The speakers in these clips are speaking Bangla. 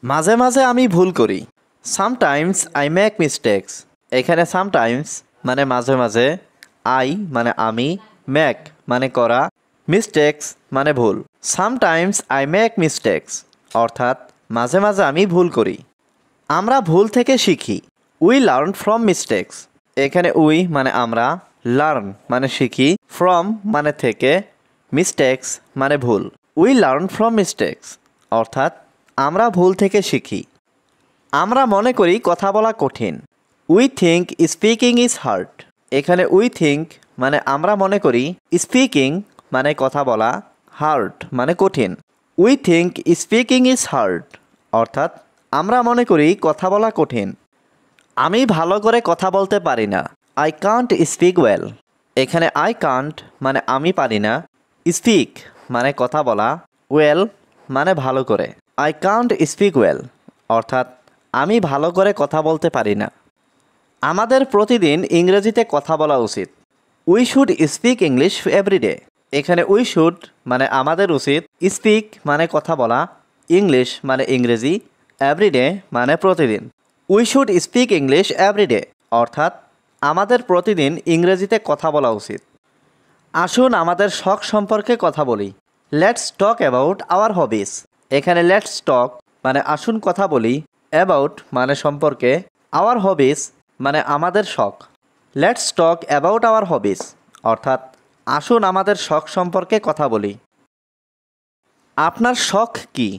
মাঝে মাঝে আমি ভুল করি। Sometimes I make mistakes. এখানে সামটাইমস মানে মাঝে মাঝে, আই মানে আমি, মেক মানে করা, মিস্টেক্স মানে ভুল। সামটাইমস আই মেক মিস্টেক্স অর্থাৎ মাঝে মাঝে আমি ভুল করি। আমরা ভুল থেকে শিখি। We learn from mistakes. এখানে উই মানে আমরা, লার্ন মানে শিখি, ফ্রম মানে থেকে, মিস্টেক্স মানে ভুল। উই লার্ন ফ্রম মিস্টেক্স অর্থাৎ আমরা ভুল থেকে শিখি। আমরা মনে করি কথা বলা কঠিন। We think speaking is hard. এখানে উই থিঙ্ক মানে আমরা মনে করি, স্পিকিং মানে কথা বলা, হার্ড মানে কঠিন। We think speaking is hard অর্থাৎ আমরা মনে করি কথা বলা কঠিন। আমি ভালো করে কথা বলতে পারি না। I can't speak well. এখানে আই কান্ট মানে আমি পারি না, স্পিক মানে কথা বলা, ওয়েল মানে ভালো করে। আই কান্ট স্পিক ওয়েল অর্থাৎ আমি ভালো করে কথা বলতে পারি না। আমাদের প্রতিদিন ইংরেজিতে কথা বলা উচিত। We should speak English everyday. এখানে উই শুড মানে আমাদের উচিত, স্পিক মানে কথা বলা, ইংলিশ মানে ইংরেজি, এভরিডে মানে প্রতিদিন। We should speak English everyday অর্থাৎ আমাদের প্রতিদিন ইংরেজিতে কথা বলা উচিত। আসুন আমাদের শখ সম্পর্কে কথা বলি। লেটস টক অ্যাবাউট আওয়ার হবিস। এখানে লেটস টক মানে আসুন কথা বলি, অ্যাবাউট মানে সম্পর্কে, আওয়ার হবিস মানে আমাদের শখ। লেটস টক অ্যাবাউট আওয়ার হবিস অর্থাৎ আসুন আমাদের শখ সম্পর্কে কথা বলি। আপনার শখ কি?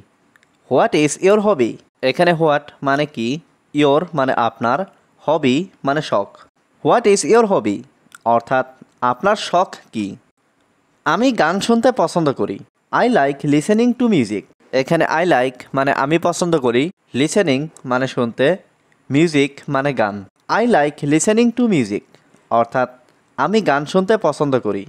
What is your hobby? এখানে হোয়াট মানে কি, ইয়োর মানে আপনার, হবি মানে শখ। হোয়াট ইজ ইয়োর হবি অর্থাৎ আপনার শখ কি? আমি গান শুনতে পছন্দ করি। I like listening to music. এখানে আই লাইক মানে আমি পছন্দ করি, লিসেনিং মানে শুনতে, মিউজিক মানে গান। I like listening to music অর্থাৎ আমি গান শুনতে পছন্দ করি।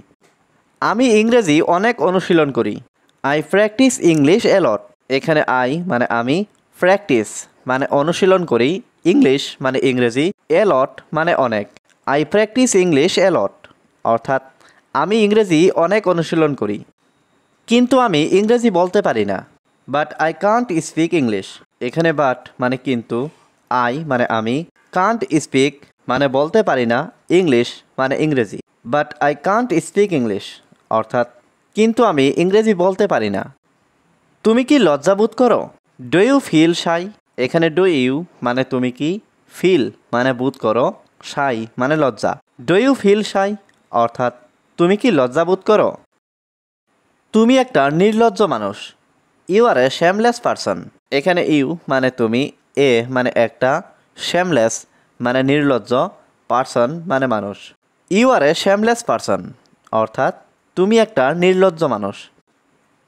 আমি ইংরেজি অনেক অনুশীলন করি। আই প্র্যাকটিস ইংলিশ এ লট। এখানে আই মানে আমি, প্র্যাকটিস মানে অনুশীলন করি, ইংলিশ মানে ইংরেজি, এ লট মানে অনেক। আই প্র্যাকটিস ইংলিশ এ লট অর্থাৎ আমি ইংরেজি অনেক অনুশীলন করি। কিন্তু আমি ইংরেজি বলতে পারি না। But I can't speak English. এখানে বাট মানে কিন্তু, আই মানে আমি, কান্ট স্পিক মানে বলতে পারি না, ইংলিশ মানে ইংরেজি। But I can't speak English অর্থাৎ কিন্তু আমি ইংরেজি বলতে পারি না। তুমি কি লজ্জাবোধ করো? Do you feel shy? এখানে ডু ইউ মানে তুমি কি, ফিল মানে বোধ করো, শাই মানে লজ্জা। ডু ইউ ফিল শাই অর্থাৎ তুমি কি লজ্জাবোধ করো? তুমি একটা নির্লজ্জ মানুষ। You are a shameless person. এখানে ইউ মানে তুমি, এ মানে একটা, শ্যামলেস মানে নির্লজ্জ, পারসন মানে মানুষ। You are a shameless person অর্থাৎ তুমি একটা নির্লজ্জ মানুষ।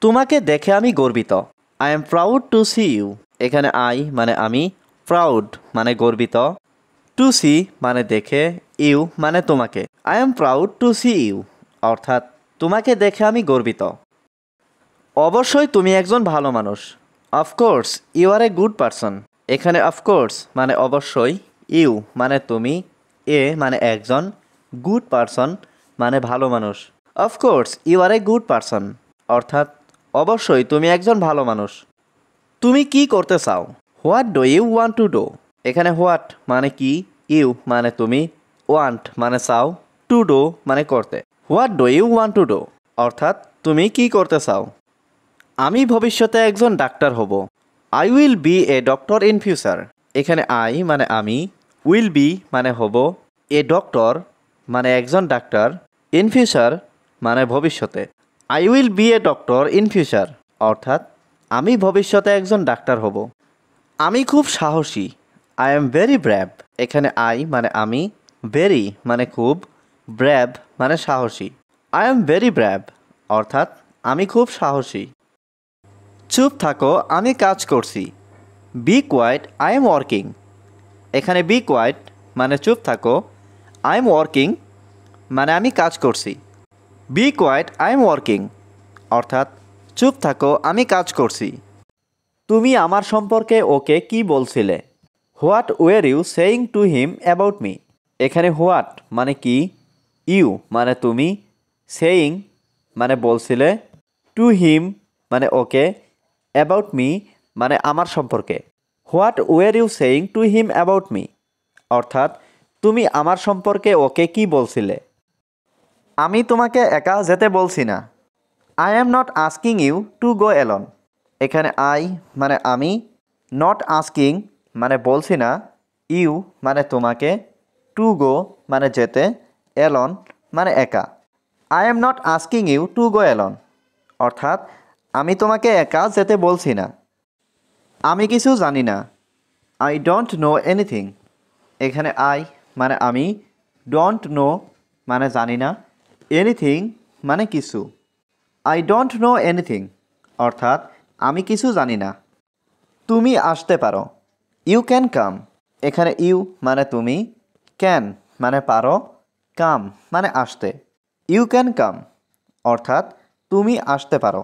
তোমাকে দেখে আমি গর্বিত। I am proud to see you. এখানে আই মানে আমি, প্রাউড মানে গর্বিত, টু সি মানে দেখে, ইউ মানে তোমাকে। I am proud to see you অর্থাৎ তোমাকে দেখে আমি গর্বিত। অবশ্যই তুমি একজন ভালো মানুষ। Of course you are a good person. এখানে অফকোর্স মানে অবশ্যই, ইউ মানে তুমি, এ মানে একজন, গুড পারসন মানে ভালো মানুষ। Of course you are a good person অর্থাৎ অবশ্যই তুমি একজন ভালো মানুষ। তুমি কি করতে চাও? What do you want to do? এখানে হোয়াট মানে কি, ইউ মানে তুমি, ওয়ান্ট মানে চাও, টু ডু মানে করতে। What do you want to do অর্থাৎ তুমি কি করতে চাও? আমি ভবিষ্যতে একজন ডাক্তার হব। I will B a doctor in future. এখানে আই মানে আমি, উইল বি মানে হব, এ ডক্টর মানে একজন ডাক্তার, ইন ফিউচার মানে ভবিষ্যতে। I will B a doctor in future অর্থাৎ আমি ভবিষ্যতে একজন ডাক্তার হব। আমি খুব সাহসী। I am very brave. এখানে আই মানে আমি, ভেরি মানে খুব, ব্র্যাভ মানে সাহসী। আই এম ভেরি ব্র্যাভ অর্থাৎ আমি খুব সাহসী। চুপ থাকো আমি কাজ করছি। Be quiet I am working. এখানে বি কোয়াইট মানে চুপ থাকো, আই এম ওয়ার্কিং মানে আমি কাজ করছি। Be quiet I am working অর্থাৎ চুপ থাকো আমি কাজ করছি। তুমি আমার সম্পর্কে ওকে কি বলছিলে? What are you saying to him about me? এখানে হোয়াট মানে কি, ইউ মানে তুমি, সেইং মানে বলছিলে, টু হিম মানে ওকে, অ্যাবাউট মি মানে আমার সম্পর্কে। What are you saying to him about me? অর্থাৎ তুমি আমার সম্পর্কে ওকে কি বলছিলে? আমি তোমাকে একা যেতে বলছি না। I am not asking you to go alone. এখানে আই মানে আমি, নট আস্কিং মানে বলছি না, ইউ মানে তোমাকে, টু গো মানে যেতে, অ্যালন মানে একা। I am not asking you to go alone, অর্থাৎ আমি তোমাকে একা যেতে বলছি না। আমি কিছু জানি না। I don't know anything. এখানে আই মানে আমি, ডোন্ট নো মানে জানি না, এনিথিং মানে কিছু। আই ডোন্ট নো এনিথিং অর্থাৎ আমি কিছু জানি না। তুমি আসতে পারো। You can come. এখানে ইউ মানে তুমি, ক্যান মানে পারো, কাম মানে আসতে। ইউ ক্যান কাম অর্থাৎ তুমি আসতে পারো।